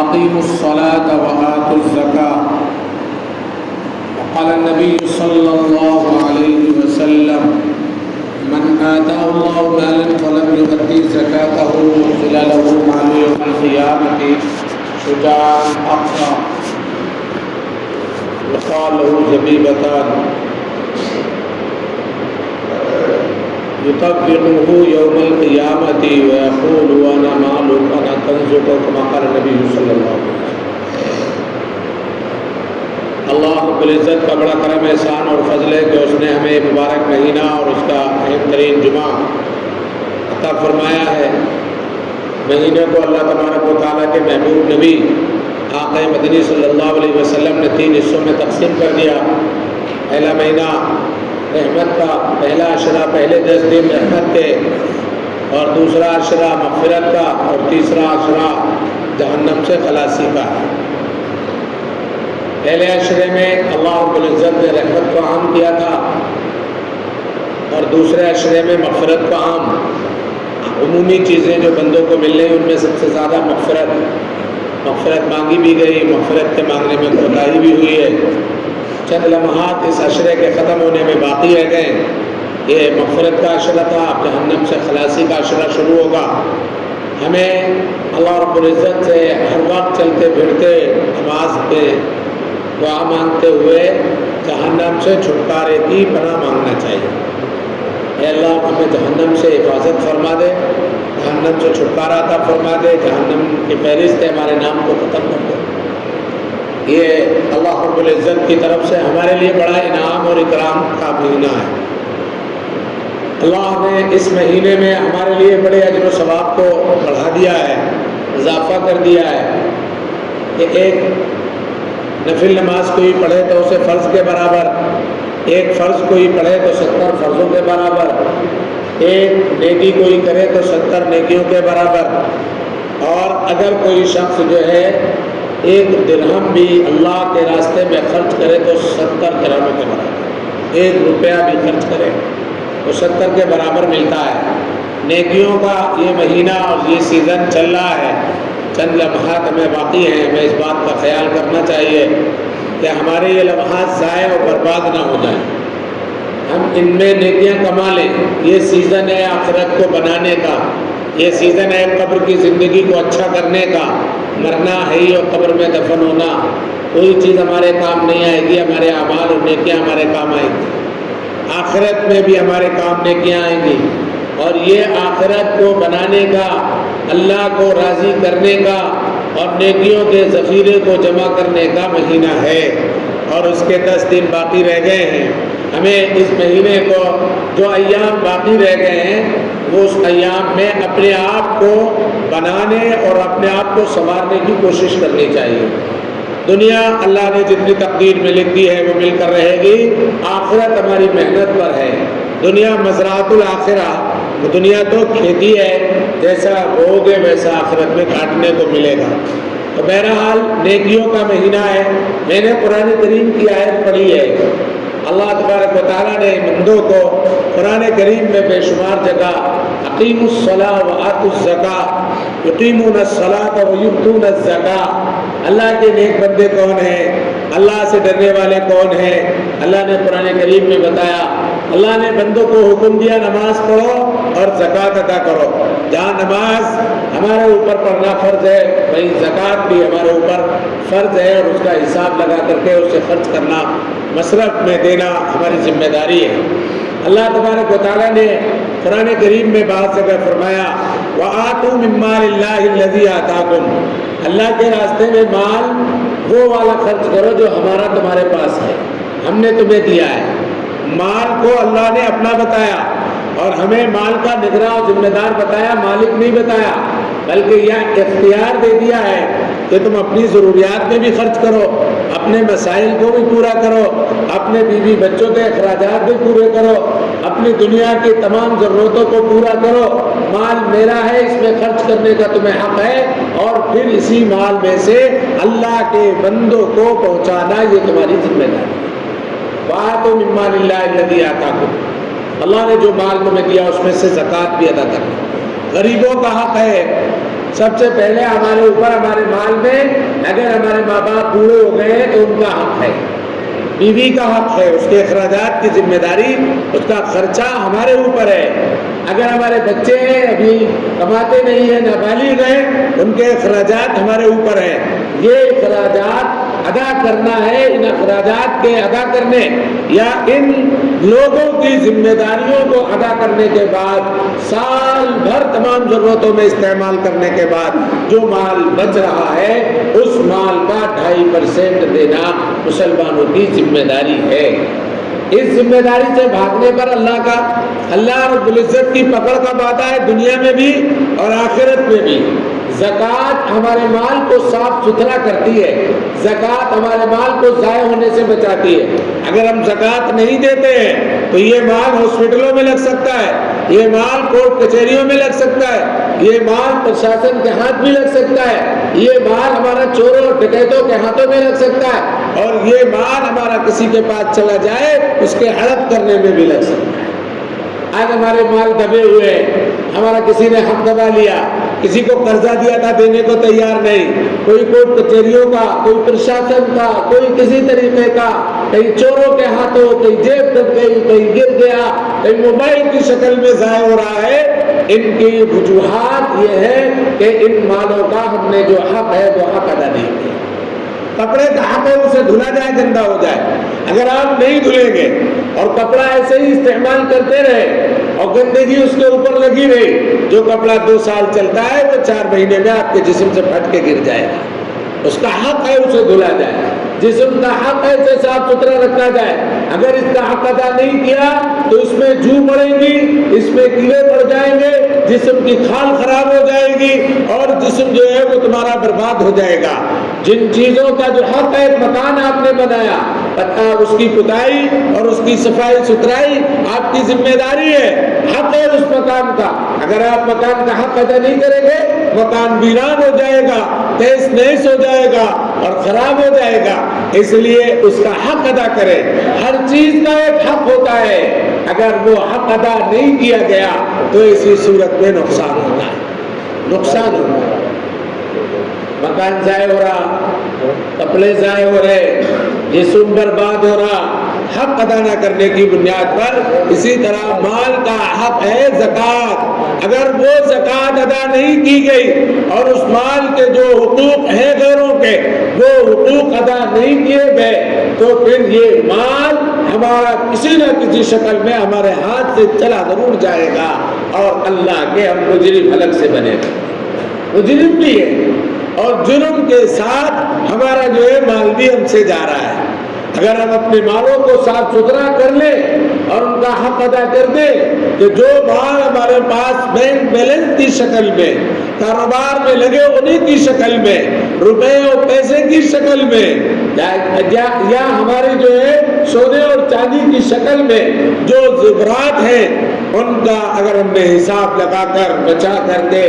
أقيموا الصلاة وآتوا الزكاة. وقال النبي صلى الله عليه وسلم من آتاه الله مالا ولم يؤدي زكاته مثل له مال يوم القيامة شجاعا أقرأ يقال له زبيبتان يطبقه يوم القيامة ويقول أنا مالك أنا كنزك كما قال النبي صلى الله عليه وسلم. اللہ رب العزت کا بڑا کرم احسان اور فضل ہے کہ اس نے ہمیں مبارک مہینہ اور اس کا اہم ترین جمعہ عطا فرمایا ہے. مہینے کو اللہ تبارک و تعالیٰ کے محبوب نبی آقا مدنی صلی اللہ علیہ وسلم نے 3 حصوں میں تقسیم کر دیا. پہلا مہینہ رحمت کا، پہلا عشرہ پہلے 10 دن رحمت کے، اور دوسرا عشرہ مغفرت کا، اور تیسرا عشرہ جہنم سے خلاصی کا. پہلے عشرے میں اللہ رب العزت نے رحمت کو عام کیا تھا، اور دوسرے عشرے میں مغفرت کو عام. عمومی چیزیں جو بندوں کو مل رہی ان میں سب سے زیادہ مغفرت مانگی بھی گئی، مغفرت کے مانگنے میں کوتاہی بھی ہوئی ہے. چند لمحات اس عشرے کے ختم ہونے میں باقی رہ گئے. یہ مغفرت کا عشرہ تھا، اب جہنم سے خلاصی کا عشرہ شروع ہوگا. ہمیں اللہ رب العزت سے ہر وقت چلتے پھرتے نماز پہ دعا مانگتے ہوئے جہنم سے چھٹکارے کی پناہ مانگنا چاہیے. اے اللہ ہمیں جہنم سے حفاظت فرما دے، جہنم سے چھٹکارا عطا فرما دے، جہنم کی فہرست ہمارے نام کو ختم کر دے. یہ اللہ رب العزت کی طرف سے ہمارے لیے بڑا انعام اور اکرام کا مہینہ ہے. اللہ نے اس مہینے میں ہمارے لیے بڑے اجر و ثواب کو بڑھا دیا ہے، اضافہ کر دیا ہے. کہ ایک نفل نماز کوئی پڑھے تو اسے فرض کے برابر، ایک فرض کوئی پڑھے تو 70 فرضوں کے برابر، ایک نیکی کوئی کرے تو 70 نیکیوں کے برابر. اور اگر کوئی شخص جو ہے 1 درہم بھی اللہ کے راستے میں خرچ کرے تو 70 درہموں کے برابر. 1 روپیہ بھی خرچ کرے تو 70 کے برابر ملتا ہے. نیکیوں کا یہ مہینہ اور یہ سیزن چل رہا ہے. چند لمحات ہمیں باقی ہیں. ہمیں اس بات کا خیال کرنا چاہیے کہ ہمارے یہ لمحات ضائع اور برباد نہ ہو جائیں. ہم ان میں نیکیاں کما لیں. یہ سیزن ہے آخرت کو بنانے کا، یہ سیزن ہے قبر کی زندگی کو اچھا کرنے کا. مرنا ہے ہی اور قبر میں دفن ہونا. کوئی چیز ہمارے کام نہیں آئے گی. ہمارے اعمال اور نیکیاں ہمارے کام آئیں گی. آخرت میں بھی ہمارے کام نیکیاں آئیں گی. اور یہ آخرت کو بنانے کا، اللہ کو راضی کرنے کا اور نیکیوں کے ذخیرے کو جمع کرنے کا مہینہ ہے. اور اس کے 10 دن باقی رہ گئے ہیں. ہمیں اس مہینے کو جو ایام باقی رہ گئے ہیں وہ اس ایام میں اپنے آپ کو بنانے اور اپنے آپ کو سنوارنے کی کوشش کرنی چاہیے. دنیا اللہ نے جتنی تقدیر میں لکھ دی ہے وہ مل کر رہے گی. آخرت ہماری محنت پر ہے. دنیا مزرعۃ الآخرہ، دنیا تو کھیتی ہے، جیسا بوگے ویسا آخرت میں کاٹنے کو ملے گا. تو بہرحال نیکیوں کا مہینہ ہے. میں نے قرآن کریم کی آیت پڑھی ہے. اللہ تبارک و تعالیٰ نے بندوں کو قرآن کریم میں بے شمار جگہ اقیموا الصلاۃ وآتوا الزکاۃ یقیمون الصلاۃ ویؤتون الزکاۃ. اللہ کے نیک بندے کون ہیں؟ اللہ سے ڈرنے والے کون ہیں؟ اللہ نے قرآن کریم میں بتایا. اللہ نے بندوں کو حکم دیا نماز پڑھو اور زکوٰۃ ادا کرو. جہاں نماز ہمارے اوپر پڑھنا فرض ہے وہیں زکوٰۃ بھی ہمارے اوپر فرض ہے، اور اس کا حساب لگا کر کے اسے خرچ کرنا، مصرف میں دینا ہماری ذمہ داری ہے. اللہ تبارک و تعالیٰ نے قرآن کریم میں بعض جگہ فرمایا وَآتُوا مِن مَّالِ اللَّهِ الَّذِي آتَاكُمْ. اللہ کے راستے میں مال وہ والا خرچ کرو جو ہمارا تمہارے پاس ہے، ہم نے تمہیں دیا ہے. مال کو اللہ نے اپنا بتایا اور ہمیں مال کا نگراں اور ذمہ دار بتایا، مالک نہیں بتایا، بلکہ یہ اختیار دے دیا ہے کہ تم اپنی ضروریات میں بھی خرچ کرو، اپنے مسائل کو بھی پورا کرو، اپنے بیوی بچوں کے اخراجات بھی پورے کرو، اپنی دنیا کی تمام ضرورتوں کو پورا کرو. مال میرا ہے، اس میں خرچ کرنے کا تمہیں حق ہے، اور پھر اسی مال میں سے اللہ کے بندوں کو پہنچانا یہ تمہاری ذمہ داری ہے. وَآتُوا مِن مَّالِ اللَّهِ الَّذِي آتَاكُمْ. اللہ نے جو مال تمہیں دیا اس میں سے زکوٰۃ بھی ادا کرنا. غریبوں کا حق ہے سب سے پہلے ہمارے اوپر ہمارے مال میں اگر ہمارے ماں باپ بوڑھے ہو گئے ہیں تو ان کا حق ہے، بیوی کا حق ہے، اس کے اخراجات کی ذمہ داری، اس کا خرچہ ہمارے اوپر ہے۔ اگر ہمارے بچے ہیں ابھی کماتے نہیں ہیں، نابالغ ہیں، ان کے اخراجات ہمارے اوپر ہیں۔ یہ اخراجات ادا کرنا ہے، ان اخراجات کے ادا کرنے یا ان لوگوں کی ذمہ داریوں کو ادا کرنے کے بعد سال بھر تمام ضرورتوں میں استعمال کرنے کے بعد جو مال بچ رہا ہے اس مال کا 2.5% دینا مسلمانوں کی ذمہ داری ہے۔ اس ذمہ داری سے بھاگنے پر اللہ رب العزت کی پکڑ کا وعدہ ہے، دنیا میں بھی اور آخرت میں بھی۔ زکوٰۃ ہمارے مال کو صاف ستھرا کرتی ہے، زکوٰۃ ہمارے مال کو ضائع ہونے سے بچاتی ہے۔ اگر ہم زکوٰۃ نہیں دیتے ہیں تو یہ مال ہاسپٹلوں میں لگ سکتا ہے، یہ مال کورٹ کچہریوں میں لگ سکتا ہے، یہ مال پرشاسن کے ہاتھ بھی لگ سکتا ہے، یہ مال ہمارا چوروں اور ڈکیتوں کے ہاتھوں میں لگ سکتا ہے، اور یہ مال ہمارا کسی کے پاس چلا جائے اس کے ہڑپ کرنے میں بھی لگ سکتا ہے۔ آج ہمارے مال دبے ہوئے ہیں، ہمارا کسی نے حق دبا لیا، کسی کو قرضہ دیا تھا دینے کو تیار نہیں، کوئی کورٹ کچہریوں کا، کوئی پرشاسن کا، کوئی کسی طریقے کا، کہیں چوروں کے ہاتھوں، کہیں جیب دب گئی، کہیں گر گیا، کہیں موبائل کی شکل میں ضائع ہو رہا ہے۔ ان کی وجوہات یہ ہے کہ ان مالوں کا ہم نے جو حق ہے وہ حق ادا نہیں کیا۔ کپڑے کا حق ہے اسے دھلا جائے، گندا ہو جائے، اگر آپ نہیں دھلیں گے اور کپڑا ایسے ہی استعمال کرتے رہے اور گندگی اس کے اوپر لگی رہی، جو کپڑا 2 سال چلتا ہے وہ 4 مہینے میں آپ کے جسم سے پھٹ کے گر جائے گا۔ اس کا حق ہے اسے دھلا جائے، جسم کا حق ہے اسے صاف ستھرا رکھا جائے۔ اگر اس کا حق ادا نہیں کیا تو اس میں جو پڑے گی، اس میں کیڑے پڑ جائیں گے، جسم کی کھال خراب ہو جائے گی اور جسم جو ہے وہ تمہارا برباد ہو جائے گا۔ جن چیزوں کا جو حق ہے، ایک مکان آپ نے بنایا، اس کی پتائی اور اس کی صفائی ستھرائی آپ کی ذمہ داری ہے، حق ہے اس مکان کا۔ اگر آپ مکان کا حق ادا نہیں کریں گے مکان ویران ہو جائے گا، تہس نہس ہو جائے گا اور خراب ہو جائے گا۔ اس لیے اس کا حق ادا کریں۔ ہر چیز کا ایک حق ہوتا ہے، اگر وہ حق ادا نہیں کیا گیا تو اسی صورت میں نقصان ہوتا ہے، نقصان ہوتا ہے۔ مکان ضائع ہو رہا، کپڑے ضائع ہو رہے، جسم برباد ہو رہا، حق ادا نہ کرنے کی بنیاد پر۔ اسی طرح مال کا حق ہے زکوٰۃ، اگر وہ زکوٰۃ ادا نہیں کی گئی اور اس مال کے جو حقوق ہیں غیروں کے وہ حقوق ادا نہیں کیے گئے تو پھر یہ مال ہمارا کسی نہ کسی شکل میں ہمارے ہاتھ سے چلا ضرور جائے گا اور اللہ کے ہم مجرم الگ سے بنے گا، مجرم بھی ہے، اور جرم کے ساتھ ہمارا جو ہے مال بھی ہم سے جا رہا ہے۔ اگر ہم اپنے مالوں کو صاف ستھرا کر لیں اور ان کا حق ادا کر دیں کہ جو مال ہمارے پاس بینک بیلنس کی شکل میں، کاروبار میں لگے انہیں کی شکل میں، روپے اور پیسے کی شکل میں، یا ہماری جو ہے سونے اور چاندی کی شکل میں جو زیورات ہیں ان کا اگر ہم نے حساب لگا کر بچا کر کے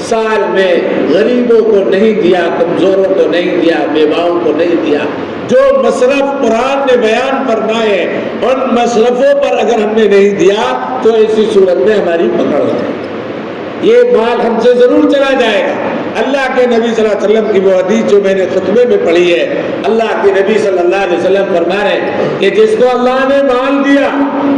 سال میں غریبوں کو نہیں دیا، کمزوروں کو نہیں دیا، بیواؤں کو نہیں دیا، جو مصرف قرآن نے بیان فرمائے ان مصرفوں پر اگر ہم نے نہیں دیا تو ایسی صورت میں ہماری پکڑ ہو جائے گی، یہ مال ہم سے ضرور چلا جائے گا۔ اللہ کے نبی صلی اللہ علیہ وسلم کی وہ حدیث جو میں نے خطبے میں پڑھی ہے، اللہ کے نبی صلی اللہ علیہ وسلم فرما رہے ہیں کہ جس کو اللہ نے مال دیا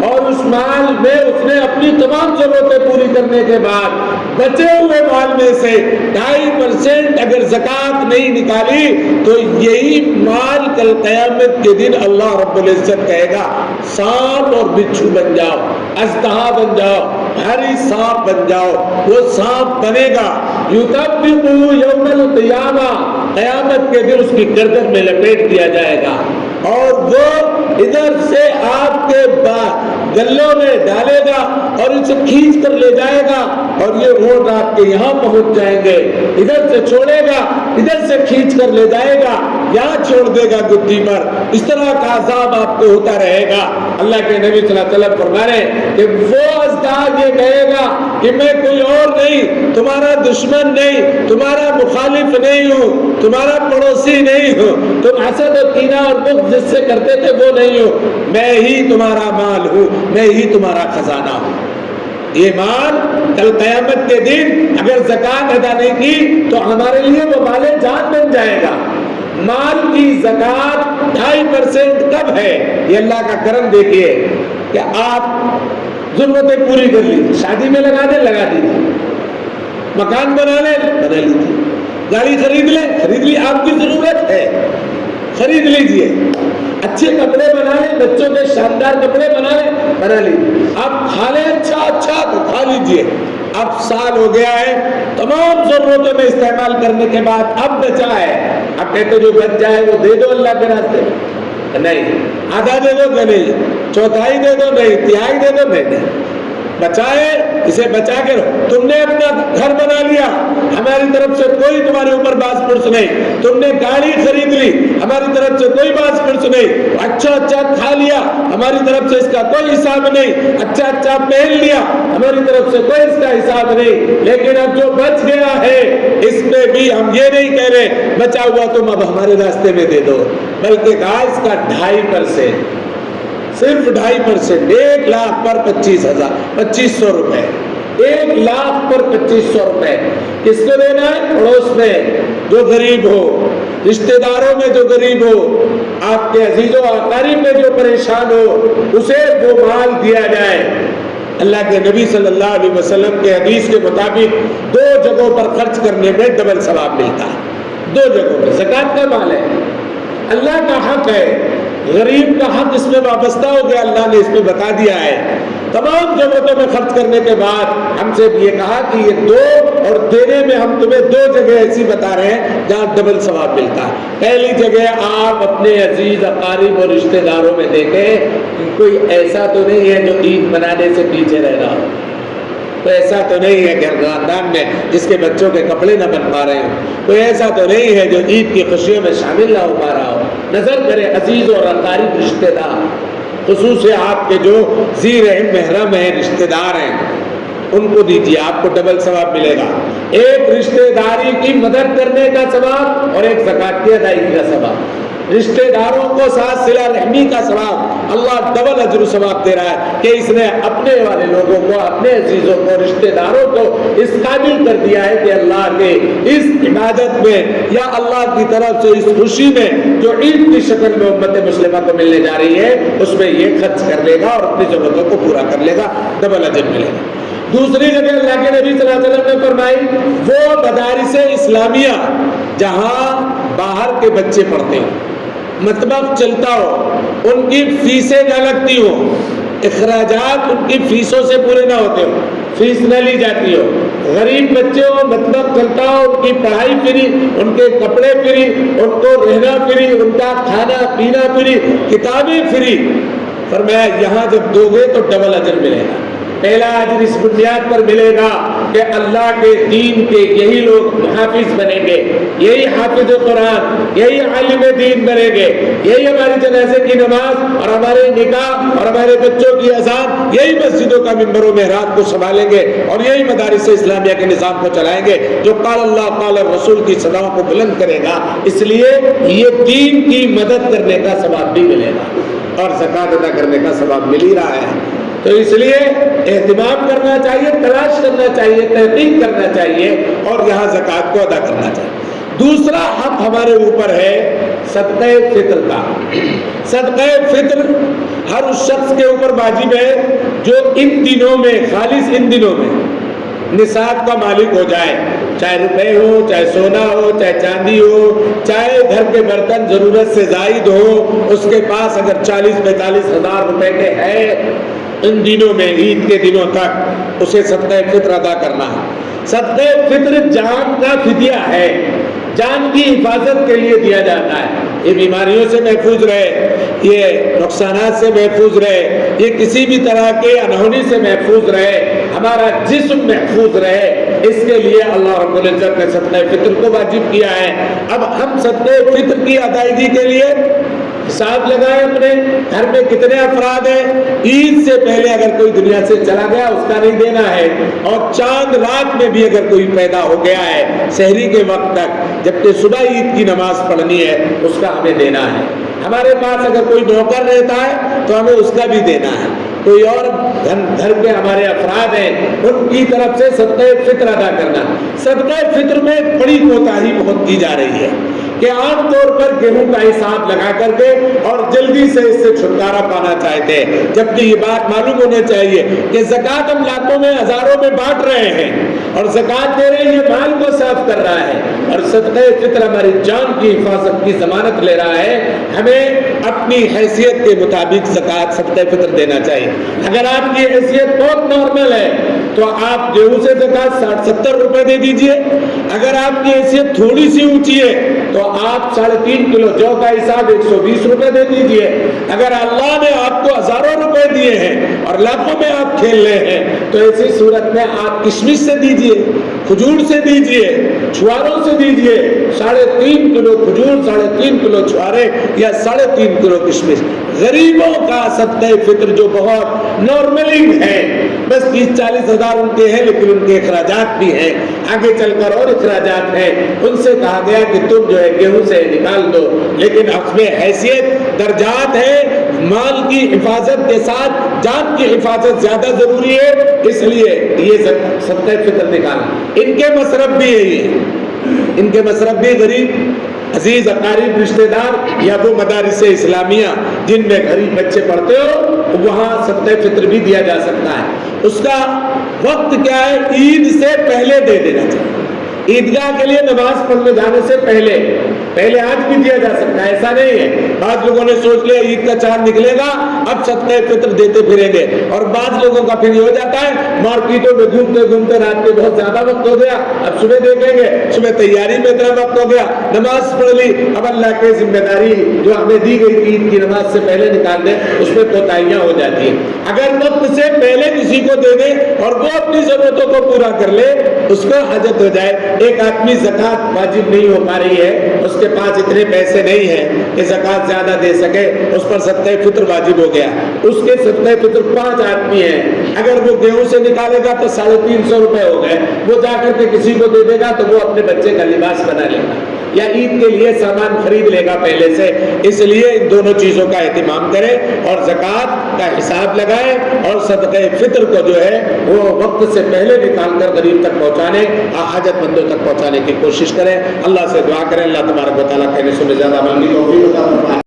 اور اس مال میں اس نے اپنی تمام ضرورتیں پوری کرنے کے بعد بچے ہوئے مال میں سے 2.5% اگر زکوٰۃ نہیں نکالی تو یہی مال کل قیامت کے دن اللہ رب العزت کہے گا سانپ اور بچھو بن جاؤ، اژدہا بن جاؤ، بھاری سانپ بن جاؤ۔ وہ سانپ بنے گا یُطَبِّقُ یوم القیامہ، قیامت کے دن اس کی گردن میں لپیٹ دیا جائے گا اور وہ ادھر سے آپ کے گلوں میں ڈالے گا اور اسے کھینچ کر لے جائے گا اور یہ ووٹ آپ کے یہاں پہنچ جائیں گے، ادھر سے چھوڑے گا، ادھر سے کھینچ کر لے جائے گا، یہاں چھوڑ دے گا گدی پر۔ اس طرح کا عذاب آپ کو ہوتا رہے گا۔ اللہ کے نبی صلی اللہ علیہ وسلم فرما رہے ہیں کہ وہ اژدہا یہ کہے گا کہ میں کوئی اور نہیں، تمہارا دشمن نہیں، تمہارا مخالف نہیں ہوں، تمہارا پڑوسی نہیں ہوں، تم حسد اور کینہ اور بغض جس سے کرتے تھے وہ نہیں ہوں، میں ہی تمہارا مال ہوں، میں ہی تمہارا خزانہ ہوں۔ یہ مال کل قیامت کے دن اگر زکات ادا نہیں کی تو ہمارے لیے وہ مال جان بن جائے گا۔ مال کی زکات 2.5% کب ہے؟ یہ اللہ کا کرم دیکھیے کہ آپ ضرورتیں پوری کر لی، شادی میں لگا دیجیے، مکان بنا لیجیے، گاڑی خرید لی، آپ کی ضرورت ہے خرید لیجیے، اچھے کپڑے بنا لیں، بچوں کے شاندار کپڑے بنا لیجیے، آپ کھا لیں اچھا تو کھا لیجیے۔ اب سال ہو گیا ہے، تمام ضرورتوں میں استعمال کرنے کے بعد اب بچا ہے، اب کہتے جو بچ جائے وہ دے دو اللہ کے راستے میں، نہیں آدھا دے دو کہ نہیں، چوتھائی دے دو نہیں، تہائی دے دو نہیں، بچائے اسے بچا کے رہو۔ تم نے اپنا گھر بنا لیا، ہماری طرف سے کوئی تمہارے اوپر باس پرس نہیں، تم نے گاڑی خرید لی، ہماری طرف سے کوئی باس پرس نہیں، اچھا کھا لیا، ہماری طرف سے اس کا کوئی حساب نہیں، اچھا پہن لیا، ہماری طرف سے کوئی اس کا حساب نہیں، لیکن اب جو بچ گیا ہے اس میں بھی ہم یہ نہیں کہہ رہے بچا ہوا تم اب ہمارے راستے میں دے دو، بلکہ کہا اس کا 2.5%، صرف 2.5%، 1 لاکھ پر 25,000 روپے، 1 لاکھ پر 2500 روپے کس کو دینا ہے؟ پڑوس میں جو غریب ہو، رشتہ داروں میں جو غریب ہو، آپ کے عزیز و اقارب میں جو پریشان ہو، اسے وہ مال دیا جائے۔ اللہ کے نبی صلی اللہ علیہ وسلم کے حدیث کے مطابق 2 جگہوں پر خرچ کرنے میں ڈبل ثواب ملتا ہے، 2 جگہوں میں۔ زکات کا مال ہے، اللہ کا حق ہے، غریب کا حق اس میں وابستہ ہو گیا، اللہ نے اس میں بتا دیا ہے۔ تمام ضرورتوں میں خرچ کرنے کے بعد ہم سے یہ کہا کہ یہ 2 اور دینے میں ہم تمہیں 2 جگہ ایسی بتا رہے ہیں جہاں ڈبل ثواب ملتا ہے۔ پہلی جگہ آپ اپنے عزیز اقارب اور رشتہ داروں میں دیکھیں، کوئی ایسا تو نہیں ہے جو عید منانے سے پیچھے رہ رہا ہو، کوئی ایسا تو نہیں ہے گھر خاندان میں جس کے بچوں کے کپڑے نہ بن پا رہے ہوں، کوئی ایسا تو نہیں ہے جو عید کی خوشیوں میں شامل نہ ہو پا رہا ہو۔ نظر کرے عزیز اور اقارب رشتہ دار، خصوص آپ کے جو ذی رحم محرم ہیں، رشتہ دار ہیں، ان کو دیجیے، آپ کو ڈبل ثواب ملے گا۔ ایک رشتہ داری کی مدد کرنے کا ثواب اور ایک زکات کی ادائیگی کا ثواب، رشتہ داروں کو ساتھ صلہ رحمی کا ثواب، اللہ ڈبل اجر و ثواب دے رہا ہے کہ اس نے اپنے والے لوگوں کو، اپنے عزیزوں کو، رشتہ داروں کو اس قابل کر دیا ہے کہ اللہ کے اس عبادت میں یا اللہ کی طرف سے اس خوشی میں جو عید کی شکل میں امت مسلمہ کو ملنے جا رہی ہے اس میں یہ خرچ کر لے گا اور اپنی ضرورتوں کو پورا کر لے گا، ڈبل اجر ملے گا۔ دوسری جگہ اللہ کے نبی صلی اللہ علیہ وسلم نے فرمائی وہ مدارس اسلامیہ جہاں باہر کے بچے پڑھتے ہوں، مطبخ چلتا ہو، ان کی فیسیں نہ لگتی ہو، اخراجات ان کی فیسوں سے پورے نہ ہوتے ہو، فیس نہ لی جاتی ہو، غریب بچے ہو، مطبخ چلتا ہو، ان کی پڑھائی فری، ان کے کپڑے فری، ان کو رہنا فری، ان کا کھانا پینا فری، کتابیں فری، فرمایا یہاں جب دو گے تو ڈبل اجر ملے گا۔ پہلا اجر اس بنیاد پر ملے گا کہ اللہ کے دین کے یہی لوگ محافظ بنیں گے، یہی حافظ قرآن، یہی عالم دین بنیں گے، یہی ہماری جنازے کی نماز اور ہمارے نکاح اور ہمارے بچوں کی اذان، یہی مسجدوں کا منبر و محراب کو سنبھالیں گے اور یہی مدارس اسلامیہ کے نظام کو چلائیں گے جو قال اللہ قال رسول کی صداؤں کو بلند کرے گا۔ اس لیے یہ دین کی مدد کرنے کا ثواب بھی ملے گا اور زکات ادا کرنے کا ثواب مل ہی رہا ہے۔ تو اس لیے اہتمام کرنا چاہیے، تلاش کرنا چاہیے، تحقیق کرنا چاہیے اور یہاں زکات کو ادا کرنا چاہیے۔ دوسرا حق ہمارے اوپر ہے صدقہ فطر کا۔ صدقہ فطر ہر اس شخص کے اوپر واجب ہے جو ان دنوں میں، خالص ان دنوں میں نصاب کا مالک ہو جائے، چاہے روپے ہو، چاہے سونا ہو، چاہے چاندی ہو، چاہے گھر کے برتن ضرورت سے زائد ہو، اس کے پاس اگر 40-45 ہزار روپے کے ہے، ان دنوں میں عید کے دنوں تک اسے صدقہ فطر ادا کرنا ہے۔ صدقہ فطر جان کا فدیہ ہے، جان کی حفاظت کے لیے دیا جاتا ہے، یہ بیماریوں سے محفوظ رہے، یہ نقصانات سے محفوظ رہے، یہ کسی بھی طرح کے انہونی سے محفوظ رہے، ہمارا جسم محفوظ رہے، اس کے لیے اللہ رب العزت نے صدقہ فطر کو واجب کیا ہے۔ اب ہم صدقہ فطر کی ادائیگی کے لیے حساب لگائے اپنے گھر میں کتنے افراد ہیں، عید سے پہلے اگر کوئی دنیا سے چلا گیا اس کا نہیں دینا ہے، اور چاند رات میں بھی اگر کوئی پیدا ہو گیا ہے سحری کے وقت تک، جبکہ صبح عید کی نماز پڑھنی ہے، اس کا ہمیں دینا ہے۔ ہمارے پاس اگر کوئی نوکر رہتا ہے تو ہمیں اس کا بھی دینا ہے۔ کوئی اور گھر کے ہمارے افراد ہیں ان کی طرف سے صدقہ فطر ادا کرنا. صدقہ فطر میں بڑی کوتاہی بہت کی جا رہی ہے کہ عام طور پر گیہوں کا حساب لگا کر کے اور جلدی سے اس سے چھٹکارا پانا چاہتے ہیں، جبکہ یہ بات معلوم ہونے چاہیے کہ زکوٰۃ ہم لاکھوں میں ہزاروں میں بانٹ رہے ہیں اور زکوٰۃ دے رہے ہیں، یہ مال کو صاف کر رہا ہے، اور صدقہ فطر ہماری جان کی حفاظت کی ضمانت لے رہا ہے. ہمیں اپنی حیثیت کے مطابق زکوٰۃ صدقہ فطر دینا چاہیے. اگر آپ کی حیثیت بہت نارمل ہے تو آپ گیہوں سے زکوٰۃ 60-70 روپے دے دیجئے. اگر آپ کی حیثیت تھوڑی سی اونچی ہے تو آپ 3.5 کلو جو کا حساب 120 روپے دے دیجئے. اگر اللہ نے آپ کو ہزاروں روپے دیے ہیں اور لاکھوں میں آپ کھیل رہے ہیں تو ایسی صورت میں آپ کشمش سے دیجئے، کھجور سے دیجئے، چھواروں سے دیجئے. 3.5 کلو کھجور، 3.5 کلو چھوارے یا 3.5 کلو کشمش. غریبوں کا صدقہ فطر جو بہت نارملی ہے، بس 30-40 ہزار ان کے ہیں لیکن ان کے اخراجات بھی ہیں، آگے چل کر اور اخراجات ہیں. ان سے کہا گیا کہ تم جو ہے گیہوں سے نکال دو، لیکن حسب حیثیت درجات ہے. مال کی حفاظت کے ساتھ جان کی حفاظت زیادہ ضروری ہے، اس لیے یہ صدقہ فطر نکالنا. ان کے مصرف بھی ہے، ان کے مصرف بھی غریب عزیز اقارب رشتہ دار یا وہ مدارس اسلامیہ جن میں غریب بچے پڑھتے ہو وہاں صدقہ فطر بھی دیا جا سکتا ہے. اس کا وقت کیا ہے؟ عید سے پہلے دے دینا چاہیے. عیدگاہ کے لیے نماز پڑھنے جانے سے پہلے آج بھی دیا جا سکتا ہے، ایسا نہیں ہے. بعض لوگوں نے سوچ لیا عید کا چاند نکلے گا اب صدقہ فطر دیتے پھریں گے، اور بعض لوگوں کا پھر یہ ہو جاتا ہے مارکیٹوں میں گھومتے رات کے بہت زیادہ وقت ہو گیا، اب صبح دیکھیں گے، صبح تیاری میں اتنا وقت ہو گیا، نماز پڑھ لی، اب اللہ کی ذمہ داری جو ہمیں دی گئی عید کی نماز سے پہلے نکال دیں، اس میں کوتاہیاں ہو جاتی ہیں. اگر وقت سے پہلے کسی کو دے دیں اور وہ اپنی ضرورتوں کو پورا کر لے، اس کو حاجت ہو جائے. ایک آدمی زکوٰۃ واجب نہیں ہو پا رہی ہے، اس کے پاس اتنے پیسے نہیں ہیں کہ زکوٰۃ زیادہ دے سکے، اس پر صدقہ فطر واجب ہو گیا. اس کے صدقہ فطر 5 آدمی ہیں، اگر وہ گیہوں سے نکالے گا تو 350 روپے ہو گئے، وہ جا کر کے کسی کو دے دے گا تو وہ اپنے بچے کا لباس بنا لے گا یا عید کے لیے سامان خرید لے گا پہلے سے. اس لیے ان دونوں چیزوں کا اہتمام کریں اور زکوٰۃ کا حساب لگائیں اور صدقہ فطر کو جو ہے وہ وقت سے پہلے نکال کر غریب تک پہنچانے، حاجت مندوں تک پہنچانے کی کوشش کریں. اللہ سے دعا کریں اللہ تبارک و تعالیٰ کہنے سے زیادہ عمل کی توفیق عطا فرمائے.